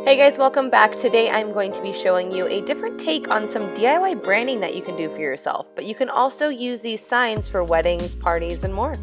Hey guys, welcome back. Today I'm going to be showing you a different take on some DIY branding that you can do for yourself, but you can also use these signs for weddings, parties, and more.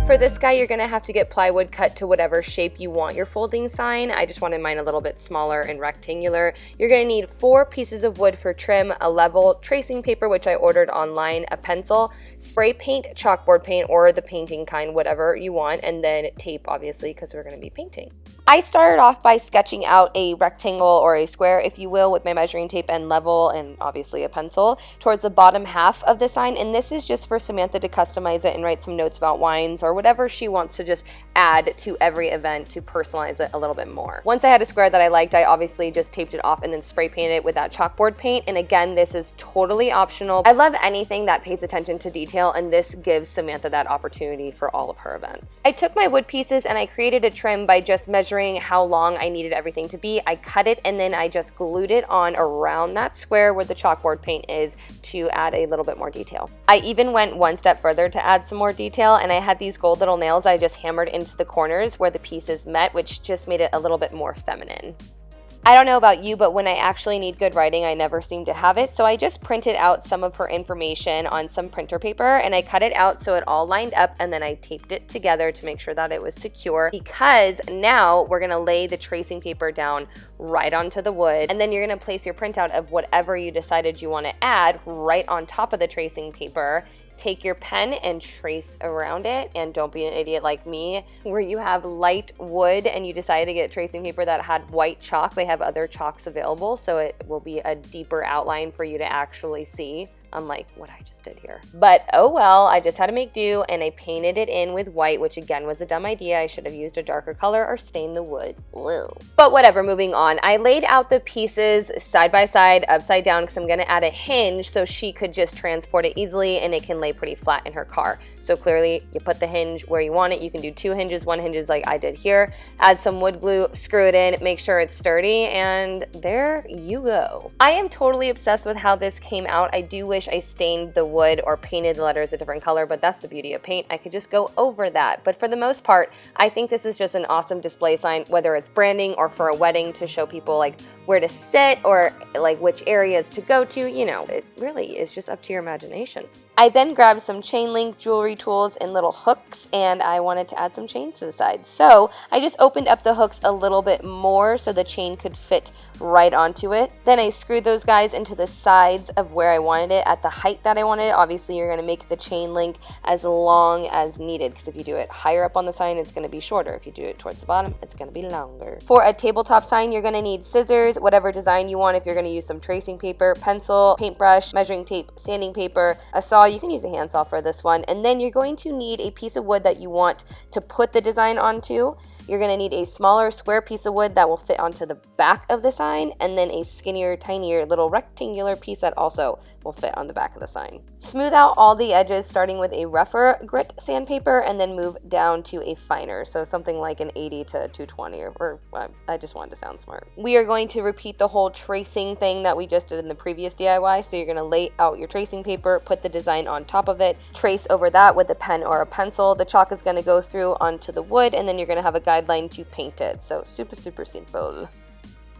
For this guy, you're going to have to get plywood cut to whatever shape you want your folding sign. I just wanted mine a little bit smaller and rectangular. You're going to need 4 pieces of wood for trim, a level, tracing paper, which I ordered online, a pencil, spray paint, chalkboard paint, or the painting kind, whatever you want, and then tape, obviously, because we're going to be painting. I started off by sketching out a rectangle or a square, if you will, with my measuring tape and level and obviously a pencil towards the bottom half of the sign. And this is just for Samantha to customize it and write some notes about wines or whatever she wants to just add to every event to personalize it a little bit more. Once I had a square that I liked, I obviously just taped it off and then spray painted it with that chalkboard paint. And again, this is totally optional. I love anything that pays attention to detail, and this gives Samantha that opportunity for all of her events. I took my wood pieces and I created a trim by just measuring how long I needed everything to be. I cut it and then I just glued it on around that square where the chalkboard paint is to add a little bit more detail. I even went one step further to add some more detail, and I had these gold little nails I just hammered into the corners where the pieces met, which just made it a little bit more feminine. I don't know about you, but when I actually need good writing, I never seem to have it. So I just printed out some of her information on some printer paper and I cut it out so it all lined up, and then I taped it together to make sure that it was secure, because now we're gonna lay the tracing paper down right onto the wood, and then you're gonna place your printout of whatever you decided you wanna add right on top of the tracing paper. Take your pen and trace around it, and don't be an idiot like me where you have light wood and you decided to get tracing paper that had white chalk. They have other chalks available, so it will be a deeper outline for you to actually see, unlike what I just did here. But oh well, I just had to make do, and I painted it in with white, which again was a dumb idea. I should have used a darker color or stained the wood. Whoa. But whatever, moving on. I laid out the pieces side by side, upside down, because I'm gonna add a hinge so she could just transport it easily and it can lay pretty flat in her car. So clearly you put the hinge where you want it. You can do 2 hinges, 1 hinge like I did here. Add some wood glue, screw it in, make sure it's sturdy, and there you go. I am totally obsessed with how this came out. I do wish I stained the wood or painted the letters a different color, but that's the beauty of paint. I could just go over that. But for the most part, I think this is just an awesome display sign, whether it's branding or for a wedding to show people like where to sit or like which areas to go to. You know, it really is just up to your imagination. I then grabbed some chain link, jewelry tools, and little hooks, and I wanted to add some chains to the side. So I just opened up the hooks a little bit more so the chain could fit right onto it. Then I screwed those guys into the sides of where I wanted it at the height that I wanted it. Obviously, you're going to make the chain link as long as needed, because if you do it higher up on the sign, it's going to be shorter. If you do it towards the bottom, it's going to be longer. For a tabletop sign, you're going to need scissors, whatever design you want. If you're going to use some tracing paper, pencil, paintbrush, measuring tape, sanding paper, a saw. You can use a handsaw for this one. And then you're going to need a piece of wood that you want to put the design onto. You're going to need a smaller square piece of wood that will fit onto the back of the sign, and then a skinnier, tinier little rectangular piece that also will fit on the back of the sign. Smooth out all the edges, starting with a rougher grit sandpaper, and then move down to a finer, so something like an 80 to 220, or I just wanted to sound smart. We are going to repeat the whole tracing thing that we just did in the previous DIY, so you're going to lay out your tracing paper, put the design on top of it, trace over that with a pen or a pencil. The chalk is going to go through onto the wood, and then you're going to have a guideline to paint it. So super simple.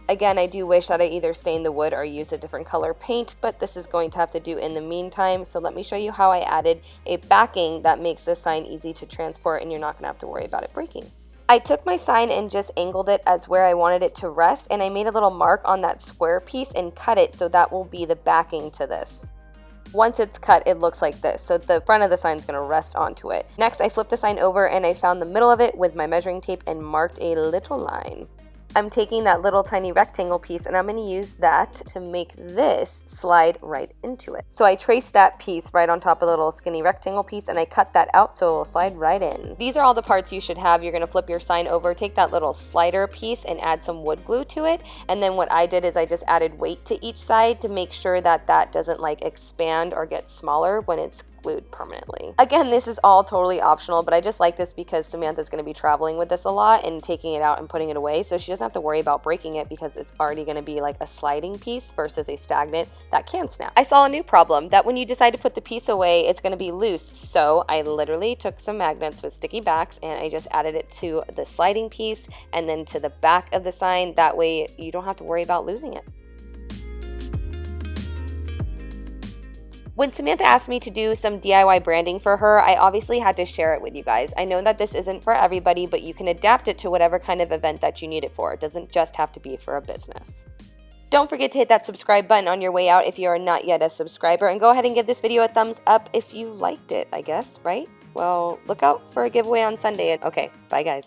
Again, I do wish that I either stained the wood or used a different color paint, but this is going to have to do in the meantime. So let me show you how I added a backing that makes this sign easy to transport, and you're not going to have to worry about it breaking. I took my sign and just angled it as where I wanted it to rest, and I made a little mark on that square piece and cut it so that will be the backing to this. Once it's cut, it looks like this. So the front of the sign is going to rest onto it. Next, I flipped the sign over and I found the middle of it with my measuring tape and marked a little line. I'm taking that little tiny rectangle piece and I'm going to use that to make this slide right into it. So I traced that piece right on top of the little skinny rectangle piece and I cut that out so it will slide right in. These are all the parts you should have. You're going to flip your sign over, take that little slider piece and add some wood glue to it. And then what I did is I just added weight to each side to make sure that that doesn't like expand or get smaller when it's glued permanently. Again, this is all totally optional, but I just like this because Samantha's going to be traveling with this a lot and taking it out and putting it away, so she doesn't have to worry about breaking it because it's already going to be like a sliding piece versus a stagnant that can snap. I saw a new problem, that when you decide to put the piece away, it's going to be loose, so I literally took some magnets with sticky backs and I just added it to the sliding piece and then to the back of the sign. That way you don't have to worry about losing it. When Samantha asked me to do some DIY branding for her, I obviously had to share it with you guys. I know that this isn't for everybody, but you can adapt it to whatever kind of event that you need it for. It doesn't just have to be for a business. Don't forget to hit that subscribe button on your way out if you are not yet a subscriber, and go ahead and give this video a thumbs up if you liked it, I guess, right? Well, look out for a giveaway on Sunday. Okay, bye guys.